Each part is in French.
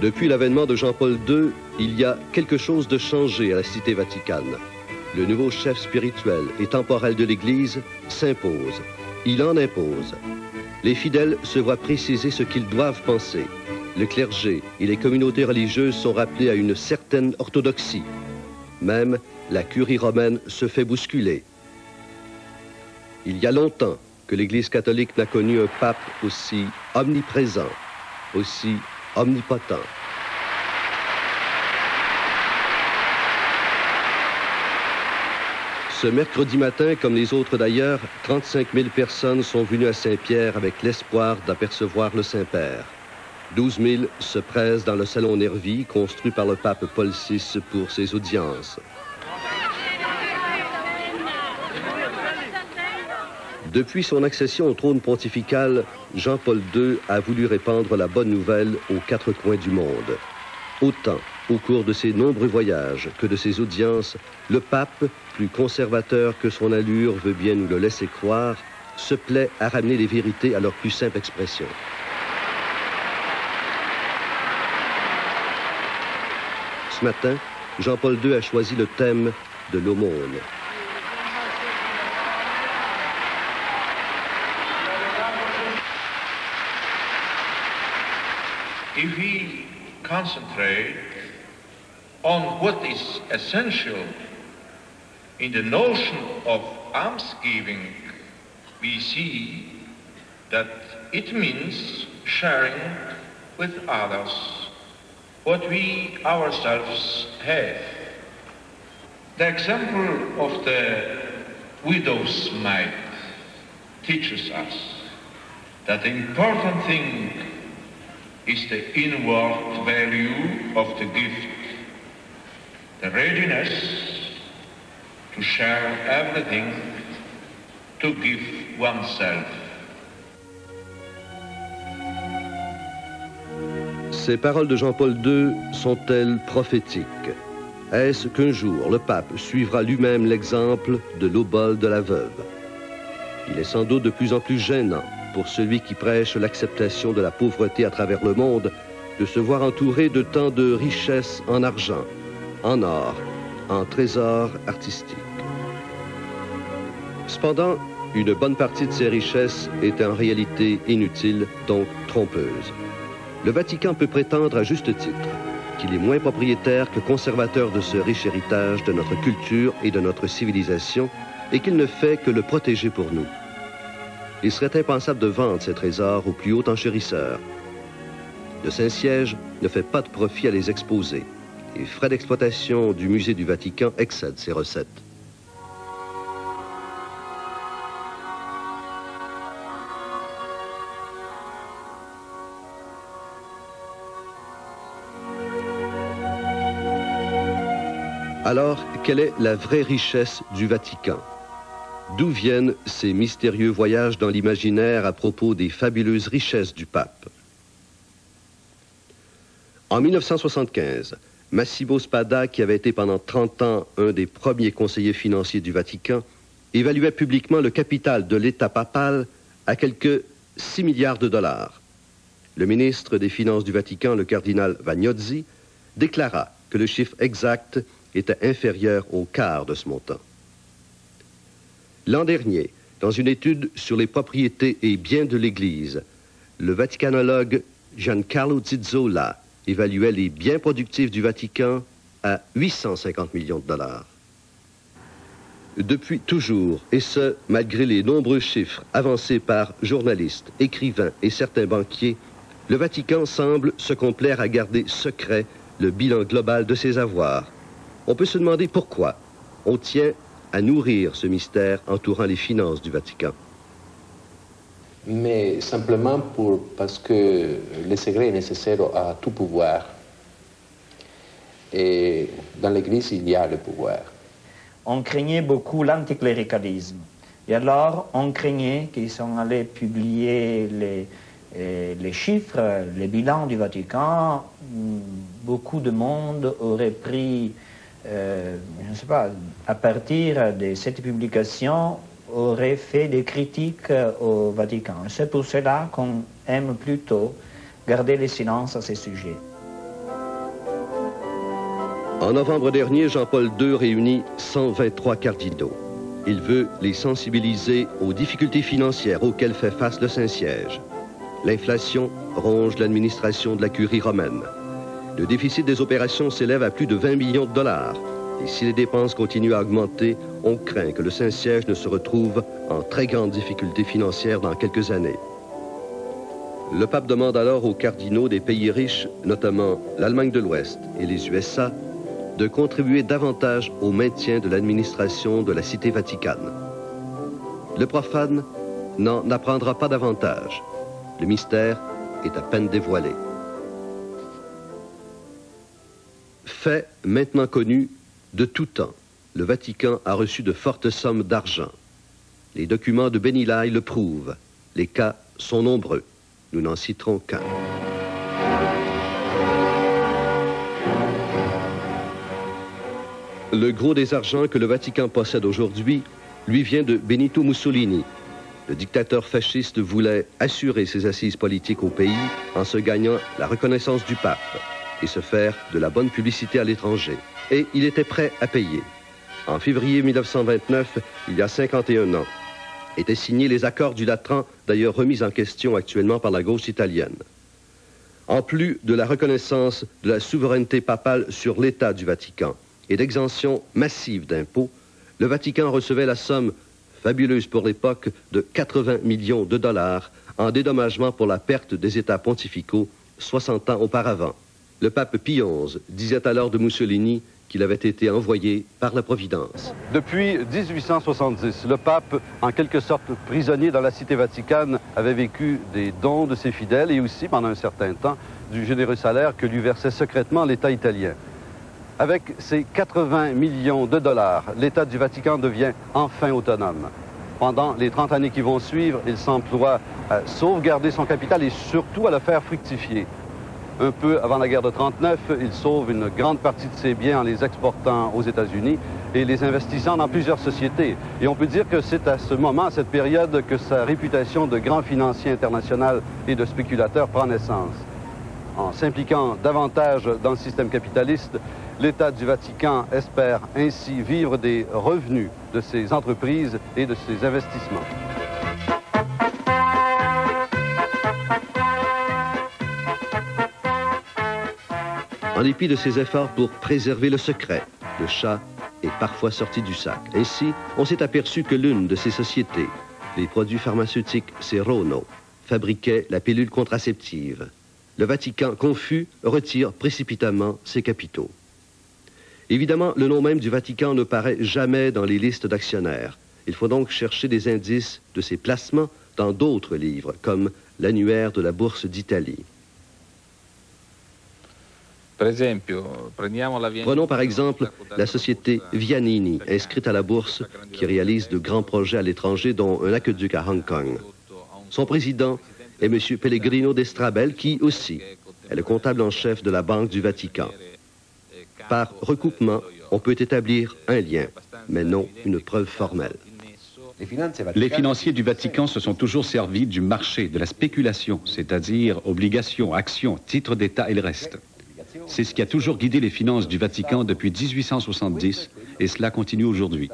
Depuis l'avènement de Jean-Paul II, il y a quelque chose de changé à la Cité Vaticane. Le nouveau chef spirituel et temporel de l'Église s'impose. Il en impose. Les fidèles se voient préciser ce qu'ils doivent penser. Le clergé et les communautés religieuses sont rappelés à une certaine orthodoxie. Même la curie romaine se fait bousculer. Il y a longtemps que l'Église catholique n'a connu un pape aussi omniprésent, aussi omnipotent. Ce mercredi matin, comme les autres d'ailleurs, 35 000 personnes sont venues à Saint-Pierre avec l'espoir d'apercevoir le Saint-Père. 12 000 se pressent dans le salon Nervi, construit par le pape Paul VI pour ses audiences. Depuis son accession au trône pontifical, Jean-Paul II a voulu répandre la bonne nouvelle aux quatre coins du monde. Autant au cours de ses nombreux voyages que de ses audiences, le pape, plus conservateur que son allure veut bien nous le laisser croire, se plaît à ramener les vérités à leur plus simple expression. Ce matin, Jean-Paul II a choisi le thème de l'aumône. If we concentrate on what is essential in the notion of almsgiving, we see that it means sharing with others what we ourselves have. The example of the widow's mite teaches us that the important thing is the inward value of the gift, the readiness to share everything, to give oneself. Ces paroles de Jean-Paul II sont-elles prophétiques? Est-ce qu'un jour le pape suivra lui-même l'exemple de l'obole de la veuve? Il est sans doute de plus en plus gênant pour celui qui prêche l'acceptation de la pauvreté à travers le monde, de se voir entouré de tant de richesses en argent, en or, en trésors artistiques. Cependant, une bonne partie de ces richesses est en réalité inutile, donc trompeuse. Le Vatican peut prétendre à juste titre qu'il est moins propriétaire que conservateur de ce riche héritage de notre culture et de notre civilisation et qu'il ne fait que le protéger pour nous. Il serait impensable de vendre ces trésors au plus haut enchérisseur. Le Saint-Siège ne fait pas de profit à les exposer. Les frais d'exploitation du musée du Vatican excèdent ses recettes. Alors, quelle est la vraie richesse du Vatican? D'où viennent ces mystérieux voyages dans l'imaginaire à propos des fabuleuses richesses du pape? En 1975, Massimo Spada, qui avait été pendant 30 ans un des premiers conseillers financiers du Vatican, évaluait publiquement le capital de l'État papal à quelques 6 milliards de dollars. Le ministre des Finances du Vatican, le cardinal Vagnozzi, déclara que le chiffre exact était inférieur au quart de ce montant. L'an dernier, dans une étude sur les propriétés et biens de l'Église, le vaticanologue Giancarlo Zizzola évaluait les biens productifs du Vatican à 850 millions de dollars. Depuis toujours, et ce, malgré les nombreux chiffres avancés par journalistes, écrivains et certains banquiers, le Vatican semble se complaire à garder secret le bilan global de ses avoirs. On peut se demander pourquoi on tient à nourrir ce mystère entourant les finances du Vatican. Mais simplement parce que le secret est nécessaire à tout pouvoir. Et dans l'Église, il y a le pouvoir. On craignait beaucoup l'anticléricalisme. Et alors, on craignait qu'ils sont allés publier les chiffres, les bilans du Vatican. Beaucoup de monde aurait pris, je ne sais pas, à partir de cette publication, aurait fait des critiques au Vatican. C'est pour cela qu'on aime plutôt garder le silence à ces sujets. En novembre dernier, Jean-Paul II réunit 123 cardinaux. Il veut les sensibiliser aux difficultés financières auxquelles fait face le Saint-Siège. L'inflation ronge l'administration de la curie romaine. Le déficit des opérations s'élève à plus de 20 millions de dollars. Et si les dépenses continuent à augmenter, on craint que le Saint-Siège ne se retrouve en très grande difficulté financière dans quelques années. Le pape demande alors aux cardinaux des pays riches, notamment l'Allemagne de l'Ouest et les USA, de contribuer davantage au maintien de l'administration de la cité vaticane. Le profane n'en apprendra pas davantage. Le mystère est à peine dévoilé. Fait maintenant connu, de tout temps, le Vatican a reçu de fortes sommes d'argent. Les documents de Benilaï le prouvent. Les cas sont nombreux. Nous n'en citerons qu'un. Le gros des argents que le Vatican possède aujourd'hui lui vient de Benito Mussolini. Le dictateur fasciste voulait assurer ses assises politiques au pays en se gagnant la reconnaissance du pape et se faire de la bonne publicité à l'étranger. Et il était prêt à payer. En février 1929, il y a 51 ans, étaient signés les accords du Latran, d'ailleurs remis en question actuellement par la gauche italienne. En plus de la reconnaissance de la souveraineté papale sur l'État du Vatican et d'exemption massive d'impôts, le Vatican recevait la somme fabuleuse pour l'époque de 80 millions de dollars en dédommagement pour la perte des États pontificaux 60 ans auparavant. Le pape Pie XI disait alors de Mussolini qu'il avait été envoyé par la Providence. Depuis 1870, le pape, en quelque sorte prisonnier dans la cité vaticane, avait vécu des dons de ses fidèles et aussi, pendant un certain temps, du généreux salaire que lui versait secrètement l'État italien. Avec ses 80 millions de dollars, l'État du Vatican devient enfin autonome. Pendant les 30 années qui vont suivre, il s'emploie à sauvegarder son capital et surtout à le faire fructifier. Un peu avant la guerre de 1939, il sauve une grande partie de ses biens en les exportant aux États-Unis et les investissant dans plusieurs sociétés. Et on peut dire que c'est à ce moment, à cette période, que sa réputation de grand financier international et de spéculateur prend naissance. En s'impliquant davantage dans le système capitaliste, l'État du Vatican espère ainsi vivre des revenus de ses entreprises et de ses investissements. En dépit de ses efforts pour préserver le secret, le chat est parfois sorti du sac. Ainsi, on s'est aperçu que l'une de ces sociétés, les produits pharmaceutiques Serono, fabriquait la pilule contraceptive. Le Vatican, confus, retire précipitamment ses capitaux. Évidemment, le nom même du Vatican ne paraît jamais dans les listes d'actionnaires. Il faut donc chercher des indices de ses placements dans d'autres livres, comme l'annuaire de la Bourse d'Italie. Prenons par exemple la société Vianini, inscrite à la bourse, qui réalise de grands projets à l'étranger, dont un aqueduc à Hong Kong. Son président est M. Pellegrino d'Estrabel, qui aussi est le comptable en chef de la Banque du Vatican. Par recoupement, on peut établir un lien, mais non une preuve formelle. Les financiers du Vatican se sont toujours servis du marché, de la spéculation, c'est-à-dire obligations, actions, titres d'État et le reste. C'est ce qui a toujours guidé les finances du Vatican depuis 1870 et cela continue aujourd'hui.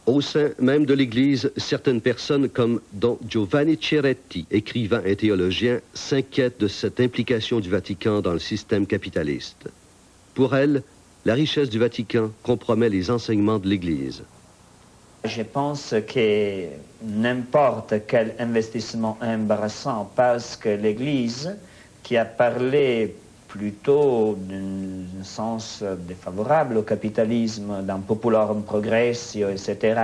Au sein même de l'Église, certaines personnes comme Don Giovanni Ceretti, écrivain et théologien, s'inquiètent de cette implication du Vatican dans le système capitaliste. Pour elles, la richesse du Vatican compromet les enseignements de l'Église. Je pense que n'importe quel investissement embarrassant parce que l'Église, qui a parlé plutôt d'un sens défavorable au capitalisme, d'un popularum progressio, etc.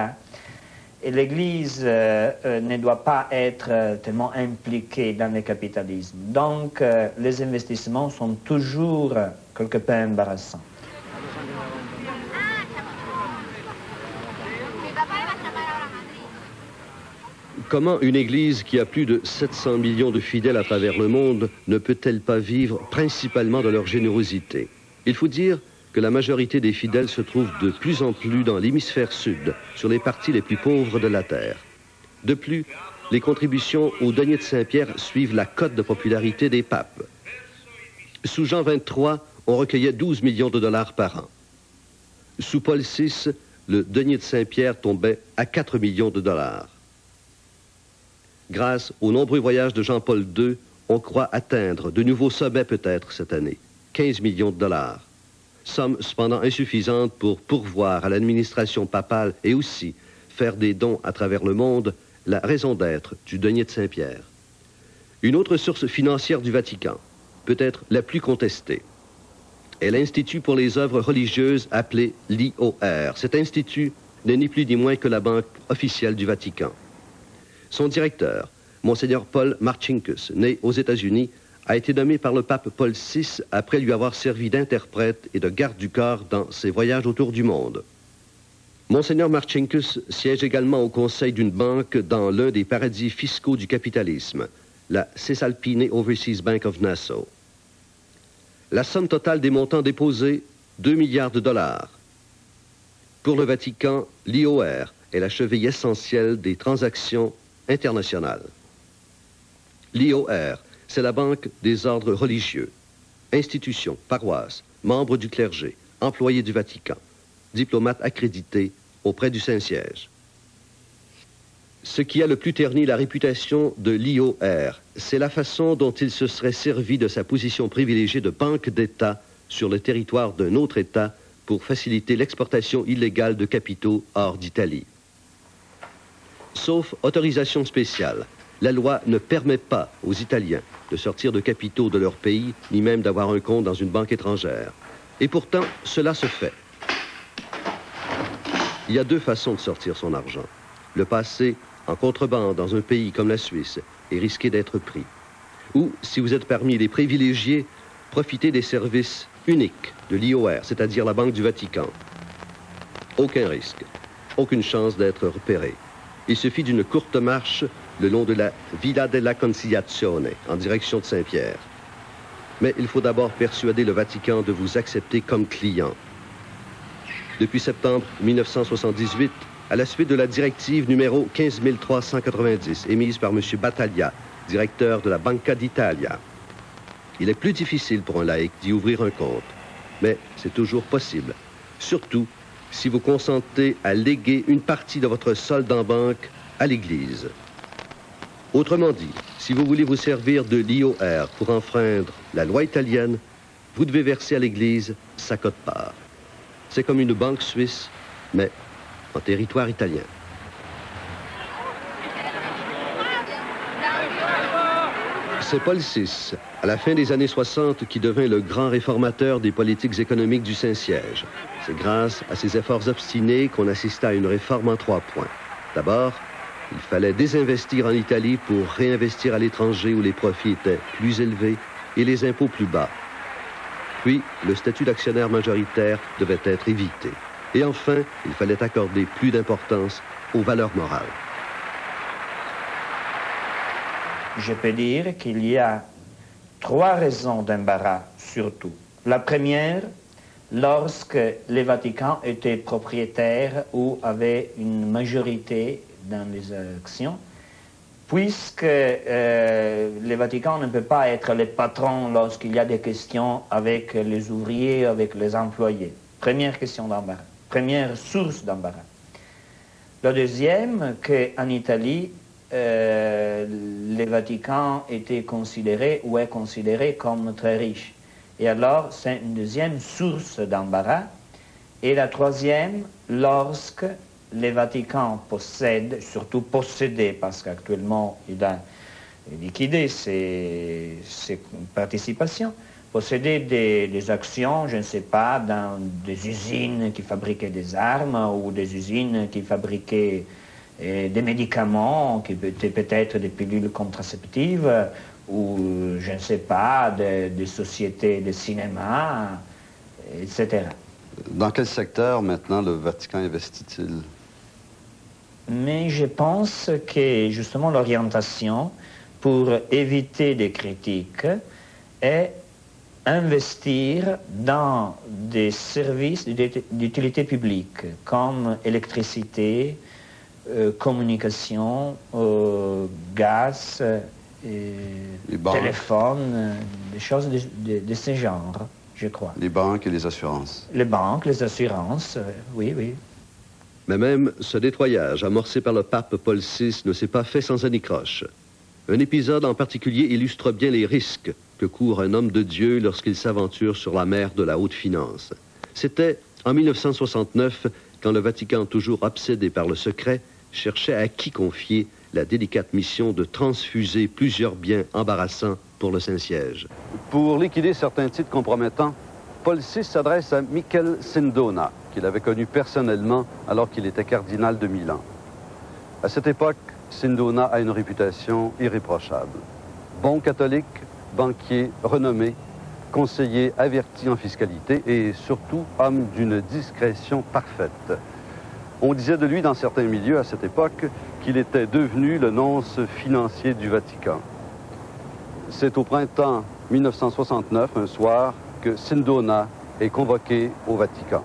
Et l'Église ne doit pas être tellement impliquée dans le capitalisme. Donc, les investissements sont toujours quelque peu embarrassants. Comment une Église qui a plus de 700 millions de fidèles à travers le monde ne peut-elle pas vivre principalement de leur générosité? Il faut dire que la majorité des fidèles se trouve de plus en plus dans l'hémisphère sud, sur les parties les plus pauvres de la terre. De plus, les contributions au denier de Saint-Pierre suivent la cote de popularité des papes. Sous Jean XXIII, on recueillait 12 millions de dollars par an. Sous Paul VI, le denier de Saint-Pierre tombait à 4 millions de dollars. Grâce aux nombreux voyages de Jean-Paul II, on croit atteindre de nouveaux sommets peut-être cette année, 15 millions de dollars. Somme cependant insuffisante pour pourvoir à l'administration papale et aussi faire des dons à travers le monde, la raison d'être du denier de Saint-Pierre. Une autre source financière du Vatican, peut-être la plus contestée, est l'Institut pour les œuvres religieuses appelé l'IOR. Cet institut n'est ni plus ni moins que la banque officielle du Vatican. Son directeur, Monseigneur Paul Marcinkus, né aux États-Unis, a été nommé par le pape Paul VI après lui avoir servi d'interprète et de garde du corps dans ses voyages autour du monde. Monseigneur Marcinkus siège également au conseil d'une banque dans l'un des paradis fiscaux du capitalisme, la Cisalpine Overseas Bank of Nassau. La somme totale des montants déposés, 2 milliards de dollars. Pour le Vatican, l'IOR est la cheville essentielle des transactions internationales. L'IOR, c'est la banque des ordres religieux, institutions, paroisses, membres du clergé, employés du Vatican, diplomates accrédités auprès du Saint-Siège. Ce qui a le plus terni la réputation de l'IOR, c'est la façon dont il se serait servi de sa position privilégiée de banque d'État sur le territoire d'un autre État pour faciliter l'exportation illégale de capitaux hors d'Italie. Sauf autorisation spéciale, la loi ne permet pas aux Italiens de sortir de capitaux de leur pays, ni même d'avoir un compte dans une banque étrangère. Et pourtant, cela se fait. Il y a deux façons de sortir son argent. Le passer en contrebande dans un pays comme la Suisse et risquer d'être pris. Ou, si vous êtes parmi les privilégiés, profiter des services uniques de l'IOR, c'est-à-dire la Banque du Vatican. Aucun risque, aucune chance d'être repéré. Il suffit d'une courte marche le long de la Via della Conciliazione, en direction de Saint-Pierre. Mais il faut d'abord persuader le Vatican de vous accepter comme client. Depuis septembre 1978, à la suite de la directive numéro 15390, émise par M. Battaglia, directeur de la Banca d'Italia, il est plus difficile pour un laïc d'y ouvrir un compte, mais c'est toujours possible, surtout si vous consentez à léguer une partie de votre solde en banque à l'Église. Autrement dit, si vous voulez vous servir de l'IOR pour enfreindre la loi italienne, vous devez verser à l'Église sa quote-part. C'est comme une banque suisse, mais en territoire italien. C'est Paul VI, à la fin des années 60, qui devint le grand réformateur des politiques économiques du Saint-Siège. C'est grâce à ses efforts obstinés qu'on assista à une réforme en 3 points. D'abord, il fallait désinvestir en Italie pour réinvestir à l'étranger où les profits étaient plus élevés et les impôts plus bas. Puis, le statut d'actionnaire majoritaire devait être évité. Et enfin, il fallait accorder plus d'importance aux valeurs morales. Je peux dire qu'il y a 3 raisons d'embarras, surtout. La première, lorsque le Vatican était propriétaire ou avait une majorité dans les actions, puisque le Vatican ne peut pas être le patron lorsqu'il y a des questions avec les ouvriers, avec les employés. Première question d'embarras, première source d'embarras. La deuxième, qu'en Italie, le Vatican était considéré ou est considéré comme très riche. Et alors, c'est une deuxième source d'embarras. Et la troisième, lorsque le Vatican possède, surtout possédé, parce qu'actuellement il a liquidé ses participations, posséder des actions, je ne sais pas, dans des usines qui fabriquaient des armes ou des usines qui fabriquaient des médicaments, qui étaient peut-être des pilules contraceptives, ou je ne sais pas, des sociétés de cinéma, etc. Dans quel secteur maintenant le Vatican investit-il? Mais je pense que justement l'orientation, pour éviter des critiques, est investir dans des services d'utilité publique, comme électricité, communication, gaz, téléphone, des choses de ce genre. je crois. Les banques et les assurances. Les banques, les assurances, oui, oui. Mais même ce nettoyage amorcé par le pape Paul VI ne s'est pas fait sans anicroche. Un épisode en particulier illustre bien les risques que court un homme de Dieu lorsqu'il s'aventure sur la mer de la haute finance. C'était en 1969, quand le Vatican, toujours obsédé par le secret, cherchait à qui confier la délicate mission de transfuser plusieurs biens embarrassants pour le Saint-Siège. Pour liquider certains titres compromettants, Paul VI s'adresse à Michel Sindona, qu'il avait connu personnellement alors qu'il était cardinal de Milan. À cette époque, Sindona a une réputation irréprochable. Bon catholique, banquier, renommé, conseiller averti en fiscalité et surtout homme d'une discrétion parfaite. On disait de lui dans certains milieux à cette époque qu'il était devenu le nonce financier du Vatican. C'est au printemps 1969, un soir, que Sindona est convoqué au Vatican.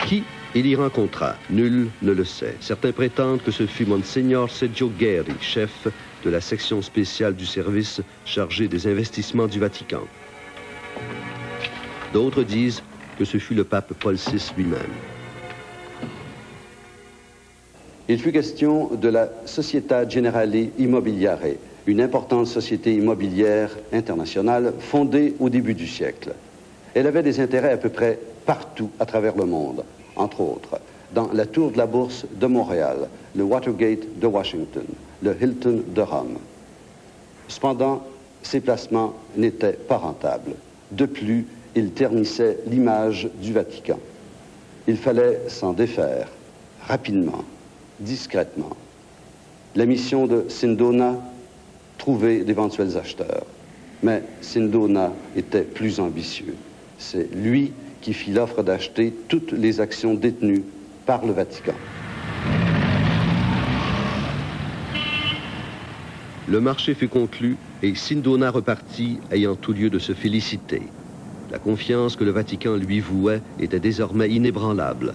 Qui il y rencontra? Nul ne le sait. Certains prétendent que ce fut Monsignor Sergio Gheri, chef de la section spéciale du service chargé des investissements du Vatican. D'autres disent que ce fut le pape Paul VI lui-même. Il fut question de la Società Generale Immobiliare, une importante société immobilière internationale fondée au début du siècle. Elle avait des intérêts à peu près partout à travers le monde, entre autres dans la Tour de la Bourse de Montréal, le Watergate de Washington, le Hilton de Rome. Cependant, ces placements n'étaient pas rentables. De plus, ils ternissaient l'image du Vatican. Il fallait s'en défaire, rapidement, discrètement. La mission de Sindona, trouver d'éventuels acheteurs. Mais Sindona était plus ambitieux. C'est lui qui fit l'offre d'acheter toutes les actions détenues par le Vatican. Le marché fut conclu et Sindona repartit ayant tout lieu de se féliciter. La confiance que le Vatican lui vouait était désormais inébranlable.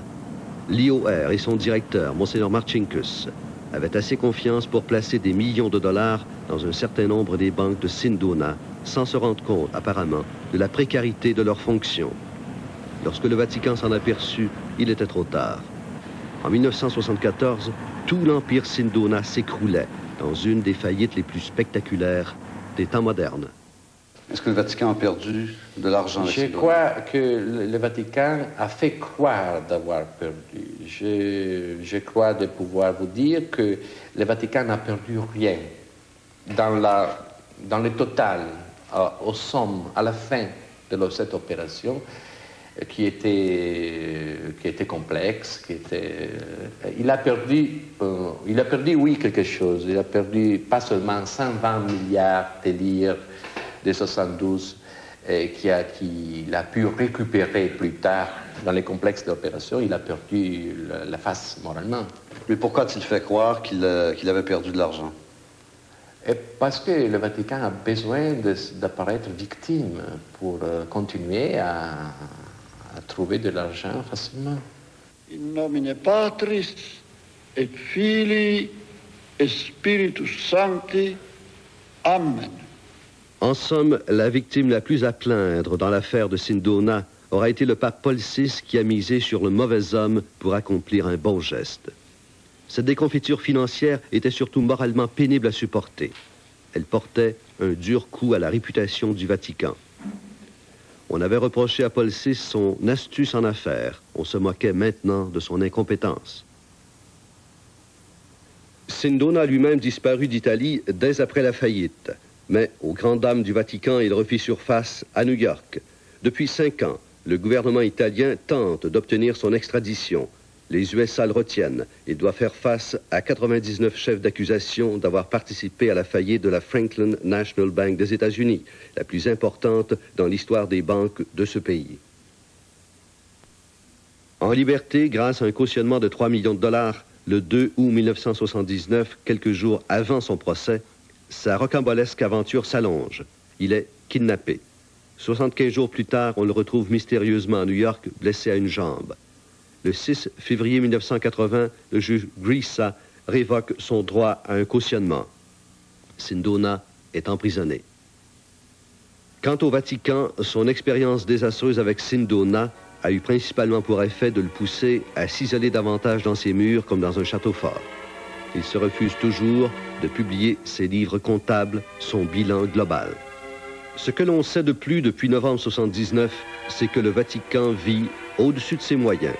L'IOR et son directeur, Monseigneur Marcinkus, avaient assez confiance pour placer des millions de dollars dans un certain nombre des banques de Sindona, sans se rendre compte, apparemment, de la précarité de leurs fonctions. Lorsque le Vatican s'en aperçut, il était trop tard. En 1974, tout l'empire Sindona s'écroulait dans une des faillites les plus spectaculaires des temps modernes. Est-ce que le Vatican a perdu de l'argent? Je crois que le Vatican a fait croire d'avoir perdu. Je crois de pouvoir vous dire que le Vatican n'a perdu rien. Dans le total, aux sommes, à la fin de cette opération, qui était complexe, il a perdu, oui, quelque chose. Il a perdu pas seulement 120 milliards de lire de 72 qu'il a pu récupérer plus tard dans les complexes d'opération. Il a perdu la face moralement. Mais pourquoi a-t-il fait croire qu'il avait perdu de l'argent? Parce que le Vatican a besoin d'apparaître victime pour continuer à trouver de l'argent facilement. In nomine Patris et Filii et Spiritus Sancti. Amen. En somme, la victime la plus à plaindre dans l'affaire de Sindona aura été le pape Paul VI qui a misé sur le mauvais homme pour accomplir un bon geste. Cette déconfiture financière était surtout moralement pénible à supporter. Elle portait un dur coup à la réputation du Vatican. On avait reproché à Paul VI son astuce en affaires. On se moquait maintenant de son incompétence. Sindona lui-même disparut d'Italie dès après la faillite. Mais, aux grandes dames du Vatican, il refit surface à New York. Depuis 5 ans, le gouvernement italien tente d'obtenir son extradition. Les USA le retiennent et doit faire face à 99 chefs d'accusation d'avoir participé à la faillite de la Franklin National Bank des États-Unis, la plus importante dans l'histoire des banques de ce pays. En liberté, grâce à un cautionnement de 3 millions de dollars, Le 2 août 1979, quelques jours avant son procès, sa rocambolesque aventure s'allonge. Il est kidnappé. 75 jours plus tard, on le retrouve mystérieusement à New York, blessé à une jambe. Le 6 février 1980, le juge Grissa révoque son droit à un cautionnement. Sindona est emprisonné. Quant au Vatican, son expérience désastreuse avec Sindona a eu principalement pour effet de le pousser à s'isoler davantage dans ses murs comme dans un château fort. Il se refuse toujours de publier ses livres comptables, son bilan global. Ce que l'on sait de plus depuis novembre 1979, c'est que le Vatican vit au-dessus de ses moyens,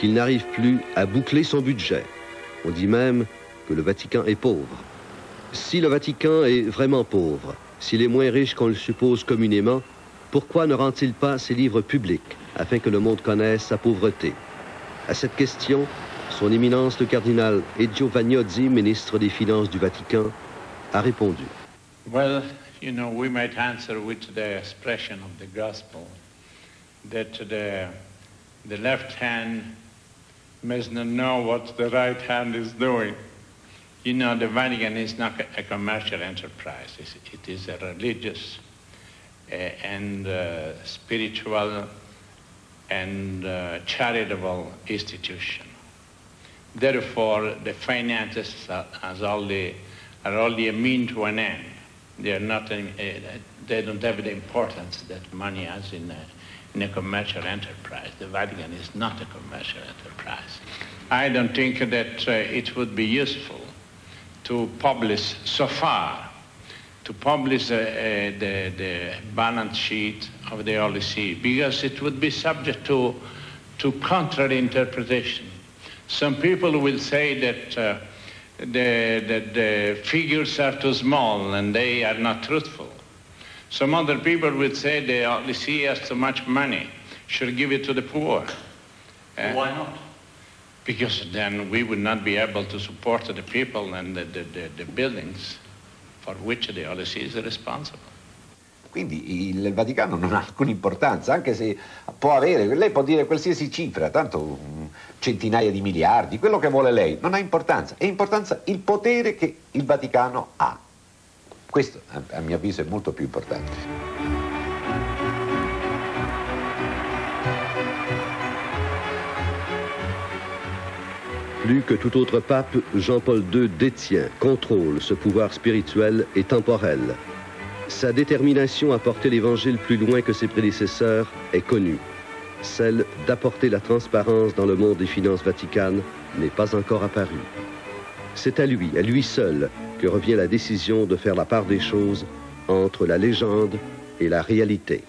qu'il n'arrive plus à boucler son budget. On dit même que le Vatican est pauvre. Si le Vatican est vraiment pauvre, s'il est moins riche qu'on le suppose communément, pourquoi ne rend-il pas ses livres publics afin que le monde connaisse sa pauvreté? À cette question, son éminence le cardinal Giovannozzi, ministre des Finances du Vatican, a répondu. Well, you know, we might answer with the expression of the gospel that the left hand must not know what the right hand is doing. You know, the Vatican is not a commercial enterprise. It is a religious and spiritual and charitable institution. Therefore, the finances are only a mean to an end. They are not. They don't have the importance that money has in a commercial enterprise. The Vatican is not a commercial enterprise. I don't think that it would be useful to publish so far, to publish the balance sheet of the Holy See, because it would be subject to contrary interpretation. Some people will say that the figures are too small and they are not truthful. Some other people will say the Holy See has too much money, should give it to the poor. Why not? Because then we would not be able to support the people and the buildings for which the Holy See is responsible. Quindi il Vaticano non ha alcuna importanza, anche se può avere, lei può dire qualsiasi cifra, tanto centinaia di miliardi, quello che vuole lei, non ha importanza. È importanza il potere che il Vaticano ha. Questo, a mio avviso, è molto più importante. Plus que tout autre pape, Jean-Paul II détient, contrôle ce pouvoir spirituel et temporel. Sa détermination à porter l'Évangile plus loin que ses prédécesseurs est connue. Celle d'apporter la transparence dans le monde des finances vaticanes n'est pas encore apparue. C'est à lui seul, que revient la décision de faire la part des choses entre la légende et la réalité.